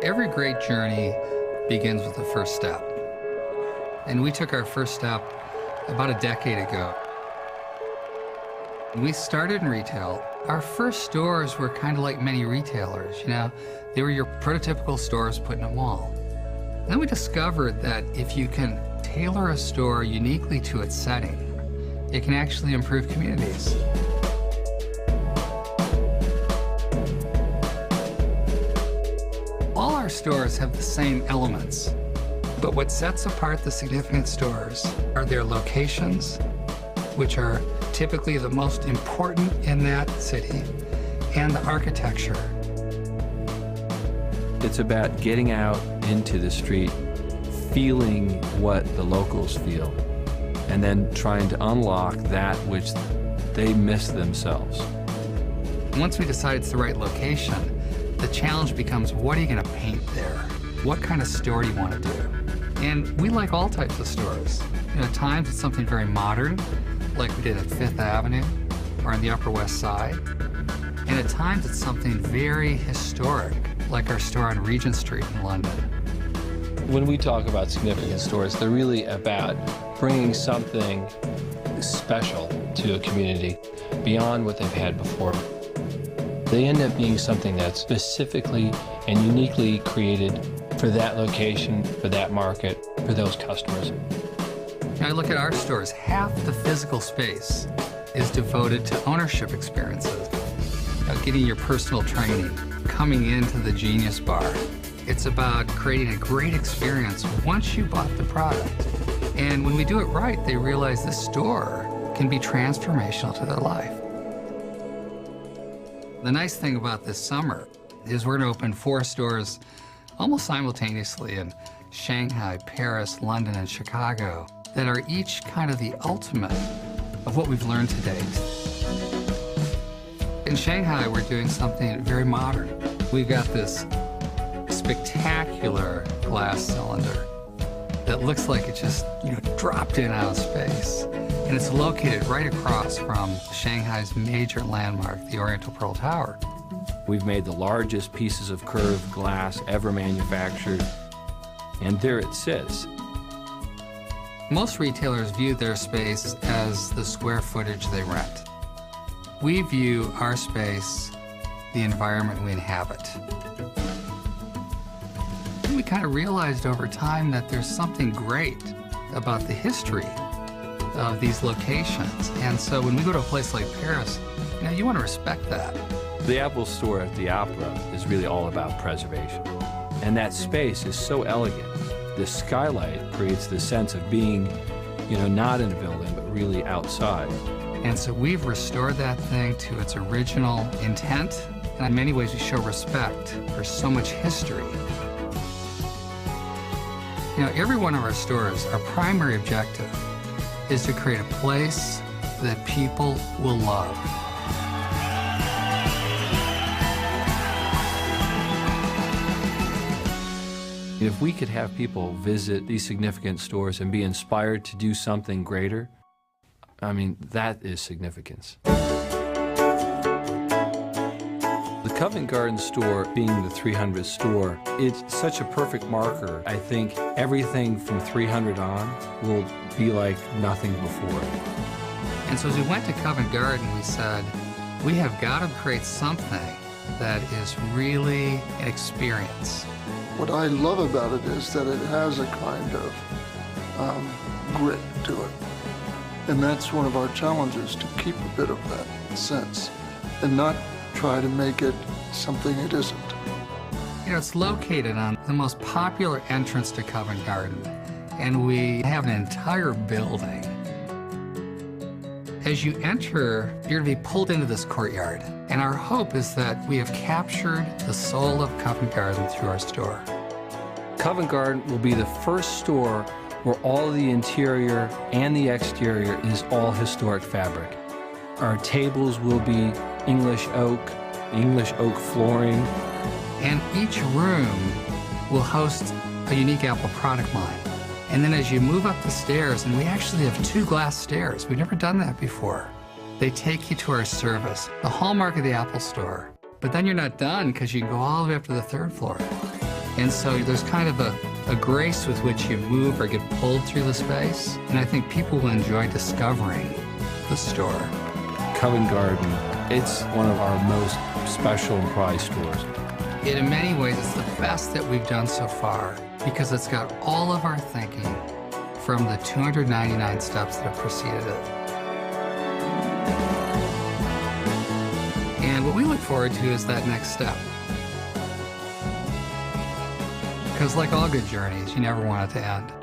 Every great journey begins with the first step. And we took our first step about a decade ago. We started in retail. Our first stores were kind of like many retailers, you know. They were your prototypical stores put in a mall. Then we discovered that if you can tailor a store uniquely to its setting, it can actually improve communities. All our stores have the same elements, but what sets apart the significant stores are their locations, which are typically the most important in that city, and the architecture. It's about getting out into the street, feeling what the locals feel, and then trying to unlock that which they miss themselves. Once we decide it's the right location, the challenge becomes, what are you going to paint there? What kind of store do you want to do? And we like all types of stores. You know, at times it's something very modern, like we did at Fifth Avenue or on the Upper West Side. And at times it's something very historic, like our store on Regent Street in London. When we talk about significant stores, they're really about bringing something special to a community beyond what they've had before. They end up being something that's specifically and uniquely created for that location, for that market, for those customers. Now, I look at our stores, half the physical space is devoted to ownership experiences. Getting your personal training, coming into the Genius Bar. It's about creating a great experience once you bought the product. And when we do it right, they realize the store can be transformational to their life. The nice thing about this summer is we're going to open 4 stores almost simultaneously in Shanghai, Paris, London, and Chicago that are each kind of the ultimate of what we've learned to date. In Shanghai, we're doing something very modern. We've got this spectacular glass cylinder that looks like it just, dropped in out of space. And it's located right across from Shanghai's major landmark, the Oriental Pearl Tower. We've made the largest pieces of curved glass ever manufactured, and there it sits. Most retailers view their space as the square footage they rent. We view our space, the environment we inhabit. And we kind of realized over time that there's something great about the history of these locations. And so when we go to a place like Paris, you want to respect that. The Apple Store at the Opera is really all about preservation. And that space is so elegant. The skylight creates the sense of being, not in a building, but really outside. And so we've restored that thing to its original intent. And in many ways, we show respect for so much history. Every one of our stores, our primary objective is to create a place that people will love. If we could have people visit these significant stores and be inspired to do something greater, that is significance. The Covent Garden store being the 300th store, it's such a perfect marker. I think everything from 300 on will be like nothing before. And so as we went to Covent Garden, we said, we have got to create something that is really an experience. What I love about it is that it has a kind of grit to it. And that's one of our challenges, to keep a bit of that sense and not try to make it something it isn't. It's located on the most popular entrance to Covent Garden, and we have an entire building. As you enter, you're going to be pulled into this courtyard, and our hope is that we have captured the soul of Covent Garden through our store. Covent Garden will be the first store where all of the interior and the exterior is all historic fabric. Our tables will be English oak flooring. And each room will host a unique Apple product line. And then as you move up the stairs, and we actually have 2 glass stairs. We've never done that before. They take you to our service, the hallmark of the Apple Store. But then you're not done, because you can go all the way up to the 3rd floor. And so there's kind of a grace with which you move or get pulled through the space. And I think people will enjoy discovering the store. Covent Garden, it's one of our most special and prized stores. In many ways, it's the best that we've done so far because it's got all of our thinking from the 299 steps that have preceded it. And what we look forward to is that next step. Because like all good journeys, you never want it to end.